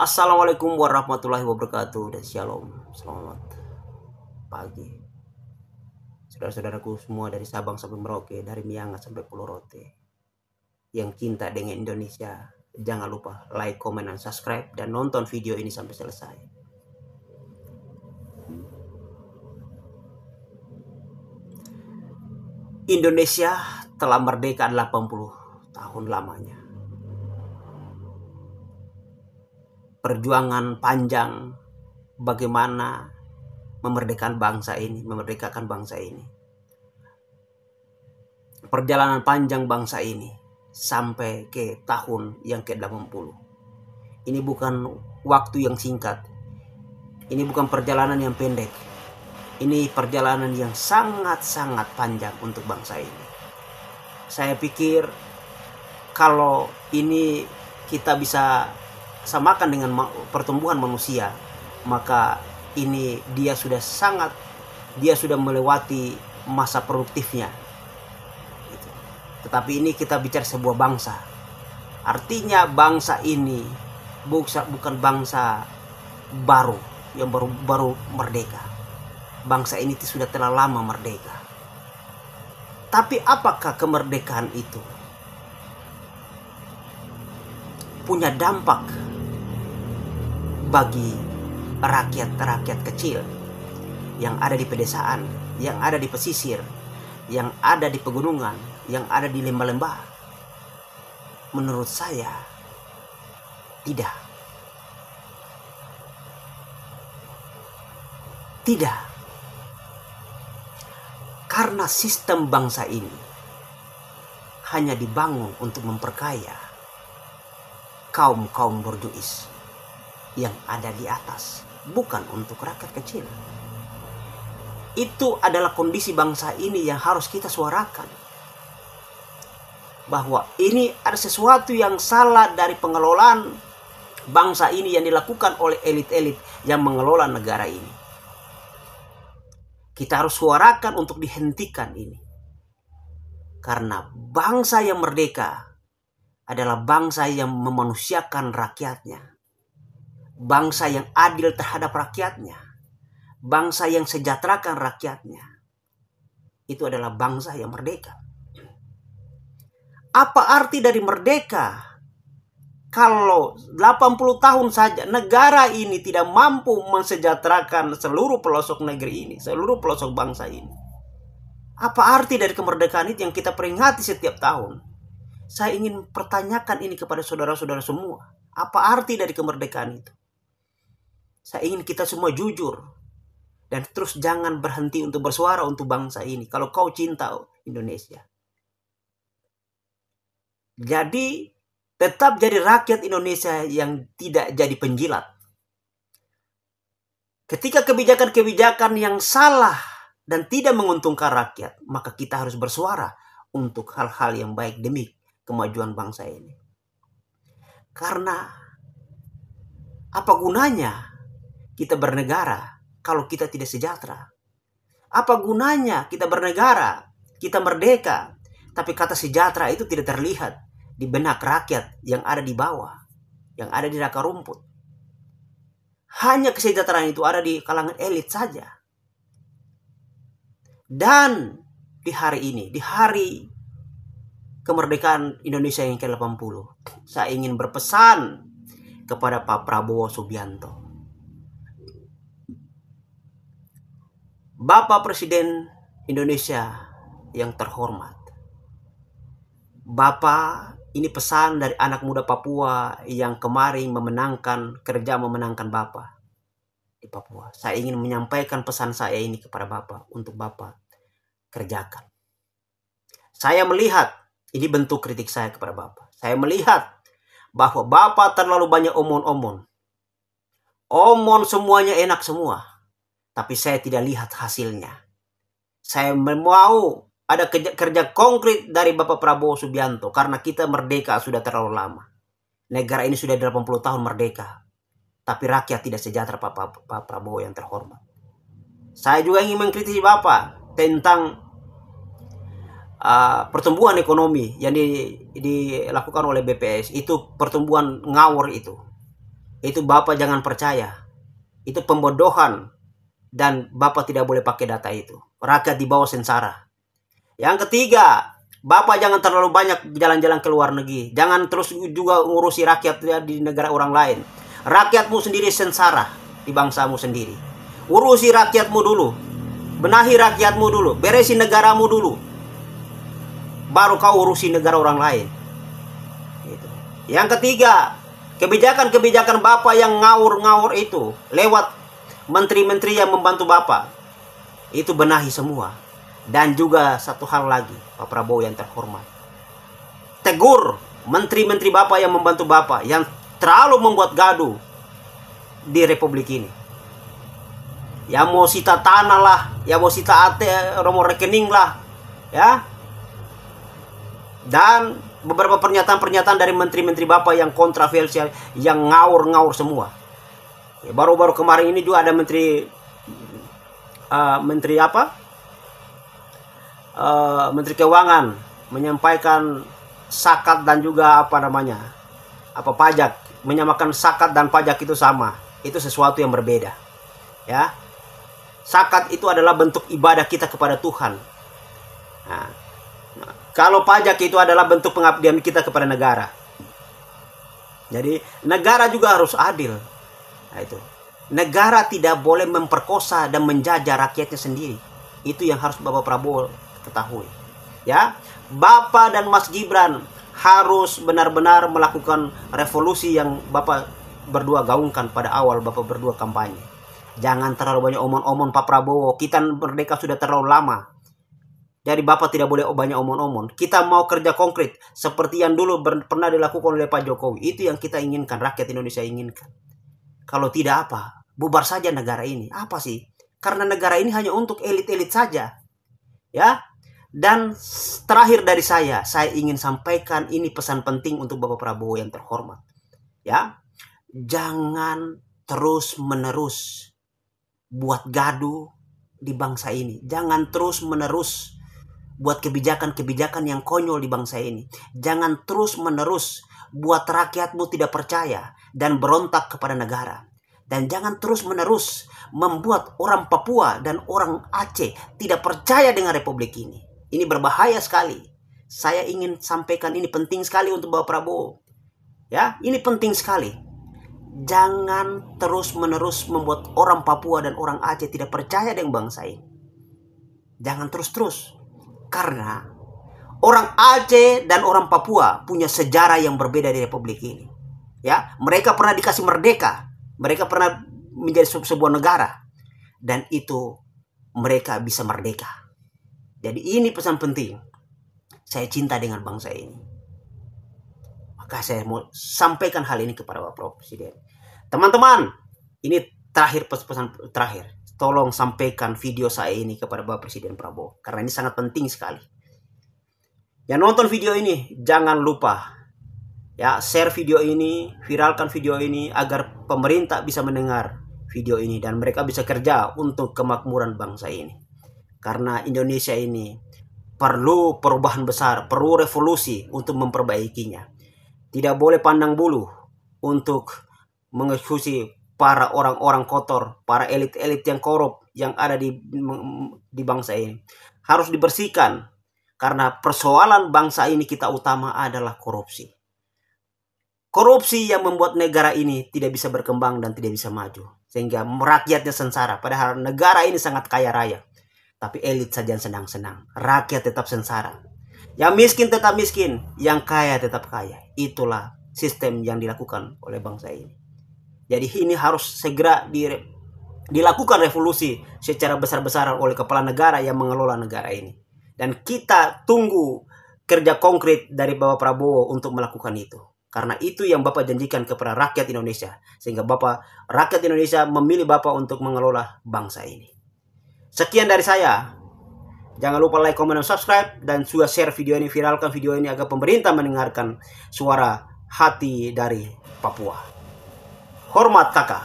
Assalamualaikum warahmatullahi wabarakatuh dan shalom. Selamat pagi saudara-saudaraku semua dari Sabang sampai Merauke, dari Miangas sampai Pulau Rote yang cinta dengan Indonesia. Jangan lupa like, komen, dan subscribe dan nonton video ini sampai selesai. Indonesia telah merdeka 80 tahun lamanya. Perjuangan panjang bagaimana memerdekakan bangsa ini. Perjalanan panjang bangsa ini sampai ke tahun yang ke-80. Ini bukan waktu yang singkat. Ini bukan perjalanan yang pendek. Ini perjalanan yang sangat-sangat panjang untuk bangsa ini. Saya pikir kalau ini kita bisa samakan dengan pertumbuhan manusia, maka ini dia sudah melewati masa produktifnya. Tetapi ini kita bicara sebuah bangsa. Artinya bangsa ini bukan bangsa baru yang baru merdeka. Bangsa ini sudah terlalu lama merdeka. Tapi apakah kemerdekaan itu punya dampak bagi rakyat kecil yang ada di pedesaan, yang ada di pesisir, yang ada di pegunungan, yang ada di lembah-lembah? Menurut saya tidak. Karena sistem bangsa ini hanya dibangun untuk memperkaya kaum borjuis yang ada di atas, bukan untuk rakyat kecil. Itu adalah kondisi bangsa ini yang harus kita suarakan, bahwa ini ada sesuatu yang salah dari pengelolaan bangsa ini yang dilakukan oleh elit-elit yang mengelola negara ini. Kita harus suarakan untuk dihentikan ini, karena bangsa yang merdeka adalah bangsa yang memanusiakan rakyatnya, bangsa yang adil terhadap rakyatnya, bangsa yang sejahterakan rakyatnya. Itu adalah bangsa yang merdeka. Apa arti dari merdeka kalau 80 tahun saja negara ini tidak mampu mensejahterakan seluruh pelosok negeri ini, seluruh pelosok bangsa ini? Apa arti dari kemerdekaan itu yang kita peringati setiap tahun? Saya ingin pertanyakan ini kepada saudara-saudara semua. Apa arti dari kemerdekaan itu? Saya ingin kita semua jujur dan terus jangan berhenti untuk bersuara untuk bangsa ini kalau kau cinta Indonesia. Jadi tetap jadi rakyat Indonesia yang tidak jadi penjilat. Ketika kebijakan-kebijakan yang salah dan tidak menguntungkan rakyat, maka kita harus bersuara untuk hal-hal yang baik demi kemajuan bangsa ini. Karena apa gunanya kita bernegara kalau kita tidak sejahtera? Apa gunanya kita bernegara, kita merdeka, tapi kata sejahtera itu tidak terlihat di benak rakyat yang ada di bawah, yang ada di akar rumput. Hanya kesejahteraan itu ada di kalangan elit saja. Dan di hari ini, di hari kemerdekaan Indonesia yang ke-80, saya ingin berpesan kepada Pak Prabowo Subianto. Bapak Presiden Indonesia yang terhormat. Bapak, ini pesan dari anak muda Papua yang kemarin memenangkan Bapak di Papua. Saya ingin menyampaikan pesan saya ini kepada Bapak untuk Bapak kerjakan. Saya melihat, ini bentuk kritik saya kepada Bapak. Saya melihat bahwa Bapak terlalu banyak omon-omon. Omon semuanya enak semua. Tapi saya tidak lihat hasilnya. Saya mau ada kerja konkret dari Bapak Prabowo Subianto, karena kita merdeka sudah terlalu lama. Negara ini sudah 80 tahun merdeka, tapi rakyat tidak sejahtera. Pak Prabowo yang terhormat, saya juga ingin mengkritisi Bapak tentang pertumbuhan ekonomi yang dilakukan oleh BPS. Itu pertumbuhan ngawur itu. Itu Bapak jangan percaya. Itu pembodohan. Dan Bapak tidak boleh pakai data itu. Rakyat di bawah sengsara. Yang ketiga, Bapak jangan terlalu banyak jalan-jalan ke luar negeri. Jangan terus juga ngurusi rakyat di negara orang lain. Rakyatmu sendiri sengsara di bangsamu sendiri. Urusi rakyatmu dulu. Benahi rakyatmu dulu. Beresi negaramu dulu. Baru kau urusi negara orang lain. Gitu. Yang ketiga, kebijakan-kebijakan Bapak yang ngawur-ngawur itu lewat menteri-menteri yang membantu Bapak, itu benahi semua. Dan juga satu hal lagi, Pak Prabowo yang terhormat, tegur menteri-menteri Bapak yang membantu Bapak yang terlalu membuat gaduh di Republik ini. Yang mau sita tanah lah, yang mau sita nomor rekening lah, ya. Dan beberapa pernyataan-pernyataan dari menteri-menteri Bapak yang kontroversial, yang ngawur-ngawur semua. Ya, baru-baru kemarin ini juga ada menteri Menteri Keuangan menyampaikan zakat dan juga pajak, menyamakan zakat dan pajak itu sama. Itu sesuatu yang berbeda. Ya. Zakat itu adalah bentuk ibadah kita kepada Tuhan. Nah, kalau pajak itu adalah bentuk pengabdian kita kepada negara. Jadi negara juga harus adil. Nah, itu. Negara tidak boleh memperkosa dan menjajah rakyatnya sendiri. Itu yang harus Bapak Prabowo ketahui. Ya, Bapak dan Mas Gibran harus benar-benar melakukan revolusi yang Bapak berdua gaungkan pada awal Bapak berdua kampanye. Jangan terlalu banyak omong-omong Pak Prabowo. Kita merdeka sudah terlalu lama. Jadi Bapak tidak boleh banyak omong-omong. Kita mau kerja konkret seperti yang dulu pernah dilakukan oleh Pak Jokowi. Itu yang kita inginkan, rakyat Indonesia inginkan. Kalau tidak apa, bubar saja negara ini. Apa sih? Karena negara ini hanya untuk elit-elit saja. Ya. Dan terakhir dari saya ingin sampaikan ini pesan penting untuk Bapak Prabowo yang terhormat. Ya. Jangan terus-menerus buat gaduh di bangsa ini. Jangan terus-menerus buat kebijakan-kebijakan yang konyol di bangsa ini. Jangan terus-menerus buat rakyatmu tidak percaya dan berontak kepada negara. Dan jangan terus-menerus membuat orang Papua dan orang Aceh tidak percaya dengan Republik ini. Ini berbahaya sekali. Saya ingin sampaikan ini penting sekali untuk Bapak Prabowo. Ya, ini penting sekali. Jangan terus-menerus membuat orang Papua dan orang Aceh tidak percaya dengan bangsa ini. Jangan terus-terus. Karena orang Aceh dan orang Papua punya sejarah yang berbeda di Republik ini. Ya, mereka pernah dikasih merdeka. Mereka pernah menjadi sebuah negara. Dan itu mereka bisa merdeka. Jadi ini pesan penting. Saya cinta dengan bangsa ini. Maka saya mau sampaikan hal ini kepada Bapak Presiden. Teman-teman, ini pesan terakhir. Tolong sampaikan video saya ini kepada Bapak Presiden Prabowo. Karena ini sangat penting sekali. Yang nonton video ini, jangan lupa. Ya, share video ini, viralkan video ini agar pemerintah bisa mendengar video ini dan mereka bisa kerja untuk kemakmuran bangsa ini. Karena Indonesia ini perlu perubahan besar, perlu revolusi untuk memperbaikinya. Tidak boleh pandang bulu untuk mengeksekusi para orang-orang kotor, para elit-elit yang korup yang ada di bangsa ini. Harus dibersihkan karena persoalan bangsa ini kita utama adalah korupsi. Korupsi yang membuat negara ini tidak bisa berkembang dan tidak bisa maju. Sehingga rakyatnya sengsara. Padahal negara ini sangat kaya raya. Tapi elit saja senang-senang. Rakyat tetap sengsara. Yang miskin tetap miskin. Yang kaya tetap kaya. Itulah sistem yang dilakukan oleh bangsa ini. Jadi ini harus segera dilakukan revolusi secara besar-besaran oleh kepala negara yang mengelola negara ini. Dan kita tunggu kerja konkret dari Bapak Prabowo untuk melakukan itu. Karena itu yang Bapak janjikan kepada rakyat Indonesia. Sehingga rakyat Indonesia memilih Bapak untuk mengelola bangsa ini. Sekian dari saya. Jangan lupa like, comment, dan subscribe. Dan juga share video ini, viralkan video ini agar pemerintah mendengarkan suara hati dari Papua. Hormat kakak.